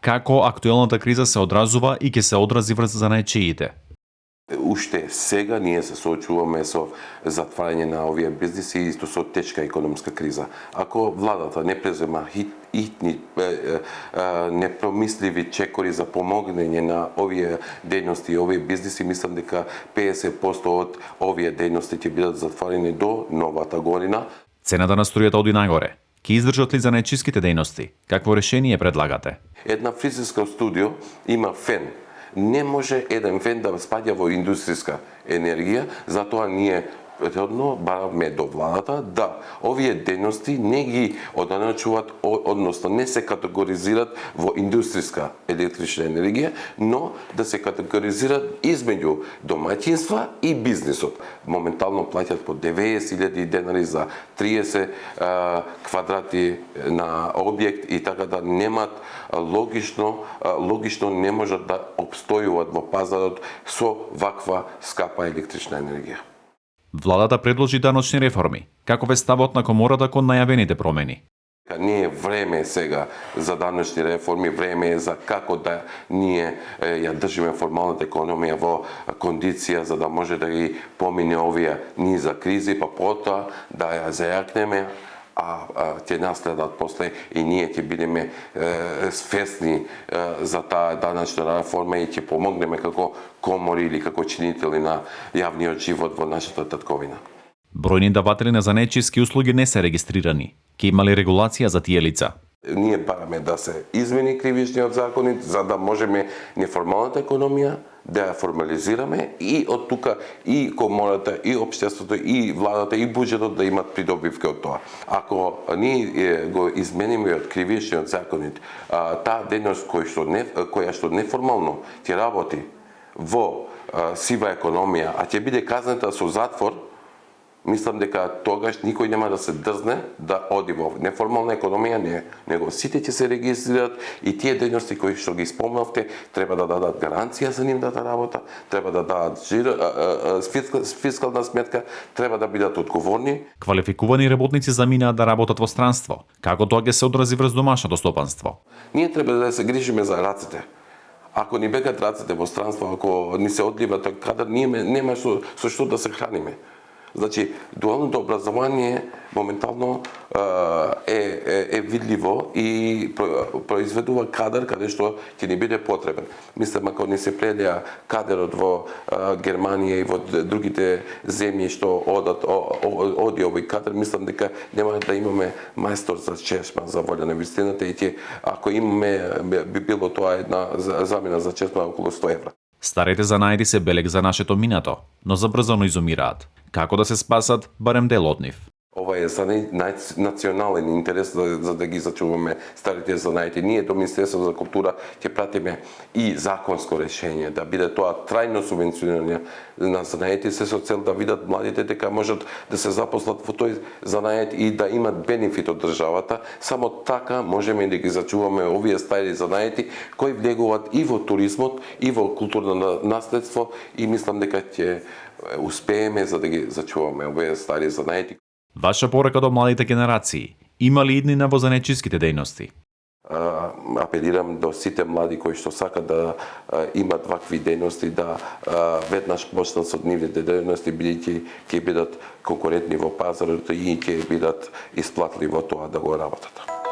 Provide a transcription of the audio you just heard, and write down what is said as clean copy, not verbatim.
Како актуелната криза се одразува и ќе се одрази врз занаетчиите? Уште сега ние се соочуваме со затварање на овие бизниси и со тешка економска криза. Ако владата не презема хитни, непромисливи чекори за помогнење на овие дејности и овие бизниси, мислам дека 50% од овие дејности ќе бидат затворени до новата година. Цената на струјата оди нагоре. Ке издржат ли занаетчиските дејности? Какво решение предлагате? Една фризерска студио има фен. Не може еден фен да спаѓа во индустријска енергија, затоа ние предходно бараме до владата да овие дејности не ги одначуваат, односно не се категоризират во индустријска електрична енергија, но да се категоризират измеѓу домаќинства и бизнисот. Моментално плаќат по 90.000 денари за 30 квадрати на објект и така да немат логично не можат да опстојуваат во пазарот со ваква скапа електрична енергија. Владата предложи даночни реформи. Каков е ставот на комората кон најавените промени? Не е време сега за даночни реформи, време е за како да ние ја држиме формалната економија во кондиција за да може да ги помине овие низа кризи, па потоа да ја зајакнеме, а ќе наследат после и ние ќе бидеме свесни за таа даначна реформа и ќе помогнеме како комори или како чинители на јавниот живот во нашата татковина. Бројни даватели на занаетчиски услуги не се регистрирани. Ке има ли регулација за тие лица? Ние бараме да се измени кривичниот законит за да можеме неформалната економија да ја формализираме и од тука и комората, и општеството, и владата, и буџетот да имат придобивка од тоа. Ако ние го измениме од кривичниот законит, таа дејност која што неформално ќе работи во сива економија, а ќе биде казнета со затвор, мислам дека тогаш никој нема да се дрзне да оди во неформална економија, него сите ќе се регистрираат и тие дејности кои што ги спомнавте треба да дадат гаранција за нивната работа, треба да дадат фискална сметка, треба да бидат одговорни. Квалификувани работници заминаат да работат во странство. Како тоа ќе се одрази врз домашното стопанство? Ние треба да се грижиме за рацете. Ако ни бегат рацете во странство, ако ни се одлива тој кадар, ние нема со што да се храниме. Значи, дуалното образование моментално е видливо и произведува кадар каде што ќе ни биде потребен. Мислам, ако ни се предеа кадарот во Германија и во другите земји што оди овој кадар, мислам дека нема да имаме мајстор за чешма за волја на вистината и ако имаме, би било тоа една замена за чешма околу 100 евра. Старите занаети се белег за нашето минато, но забрзано изумираат. Како да се спасат барем дел од нив? Ова е за национален интерес за да ги зачуваме старите занаети. Ние до Министерството за култура ќе пратиме и законско решение да биде тоа трајно субвенционирање на занаети се со цел да видат младите дека можат да се запослат во тој занает и да имат бенефит од државата. Само така можеме да ги зачуваме овие стари занаети кои влегуваат и во туризмот и во културно наследство и мислам дека ќе успееме за да ги зачуваме овие стари занаети. Ваша порака до младите генерации, има ли иднина во занаетчиските дејности? Апелирам до сите млади кои што сакат да имат вакви дејности да веднаш почнат со нивните дејности бидејќи ќе бидат конкурентни во пазарот и ќе бидат исплатливи во тоа да го работат.